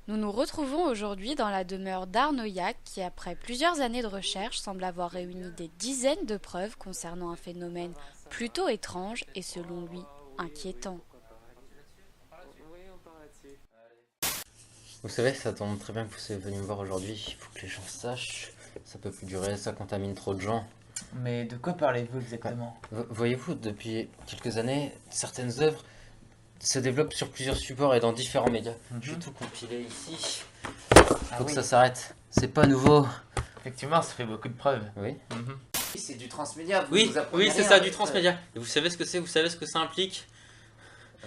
Nous nous retrouvons aujourd'hui dans la demeure d'Arnoyac qui, après plusieurs années de recherche, semble avoir réuni des dizaines de preuves concernant un phénomène plutôt étrange et, selon lui, inquiétant. Vous savez, ça tombe très bien que vous soyez venu me voir aujourd'hui. Il faut que les gens sachent. Ça peut plus durer, ça contamine trop de gens. Mais de quoi parlez-vous Ouais. exactement? Voyez-vous, depuis quelques années, certaines œuvres se développent sur plusieurs supports et dans différents médias. J'ai Mhm. tout compilé ici. Ah Faut que oui, ça s'arrête. C'est pas nouveau. effectivement, ça fait beaucoup de preuves. Oui. Mhm. C'est du transmédia, vous Oui, nous apprenez oui, c'est rien. ça, du transmédia. Et vous savez ce que c'est, vous savez ce que ça implique?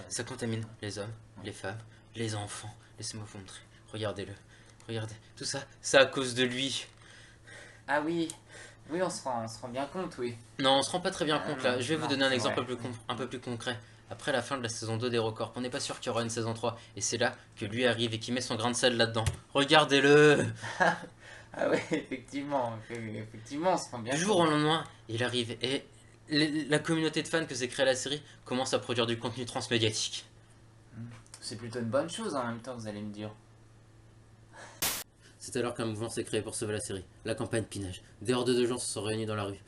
Ça contamine les hommes, les femmes, les enfants. Laissez-moi vous montrer. Regardez-le. Regardez. Tout ça, c'est à cause de lui. Ah oui, oui, on se rend bien compte, oui. Non, on se rend pas très bien compte là. Non, Je vais vous non, donner un c'est exemple vrai. un peu plus concret. Après la fin de la saison 2 des Records, on n'est pas sûr qu'il y aura une saison 3. Et c'est là que lui arrive et qui met son grain de sel là-dedans. Regardez-le. Ah ouais, effectivement, on se rend bien Du compte. jour au lendemain, il arrive et la communauté de fans que s'est créée la série commence à produire du contenu transmédiatique. C'est plutôt une bonne chose en même temps, vous allez me dire. C'est alors qu'un mouvement s'est créé pour sauver la série. La campagne Pinage. Des hordes de gens se sont réunis dans la rue.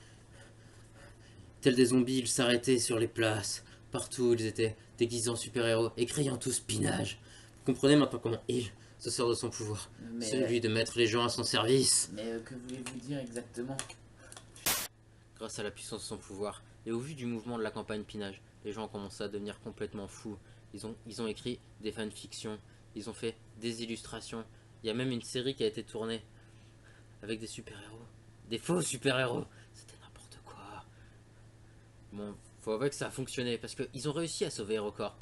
Tels des zombies, ils s'arrêtaient sur les places. Partout, ils étaient déguisés en super-héros et criant tous Pinage. Vous comprenez maintenant comment il se sert de son pouvoir. Mais, Celui de mettre les gens à son service. que voulez-vous dire exactement? Grâce à la puissance de son pouvoir et au vu du mouvement de la campagne Pinage, les gens ont commencé à devenir complètement fous. Ils ont écrit des fanfictions, ils ont fait des illustrations. Il y a même une série qui a été tournée avec des super-héros. Des faux super-héros. C'était n'importe quoi. Bon, faut avouer que ça a fonctionné parce qu'ils ont réussi à sauver HeroCorp.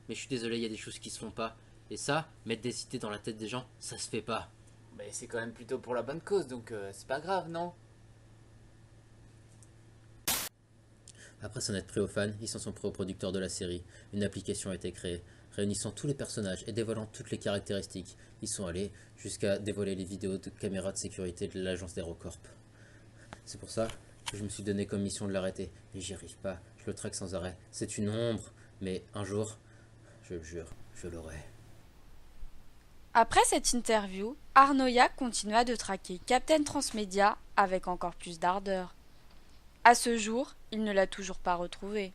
Mais je suis désolé, il y a des choses qui se font pas. Et ça, mettre des cités dans la tête des gens, ça se fait pas. Mais c'est quand même plutôt pour la bonne cause, donc c'est pas grave, non? Après s'en être pris aux fans, ils s'en sont pris aux producteurs de la série. Une application a été créée, réunissant tous les personnages et dévoilant toutes les caractéristiques. Ils sont allés jusqu'à dévoiler les vidéos de caméras de sécurité de l'agence d'Aerocorp. C'est pour ça que je me suis donné comme mission de l'arrêter. Mais j'y arrive pas, je le traque sans arrêt. C'est une ombre, mais un jour, je le jure, je l'aurai. Après cette interview, Arnoyac continua de traquer Captain Transmedia avec encore plus d'ardeur. À ce jour, il ne l'a toujours pas retrouvé.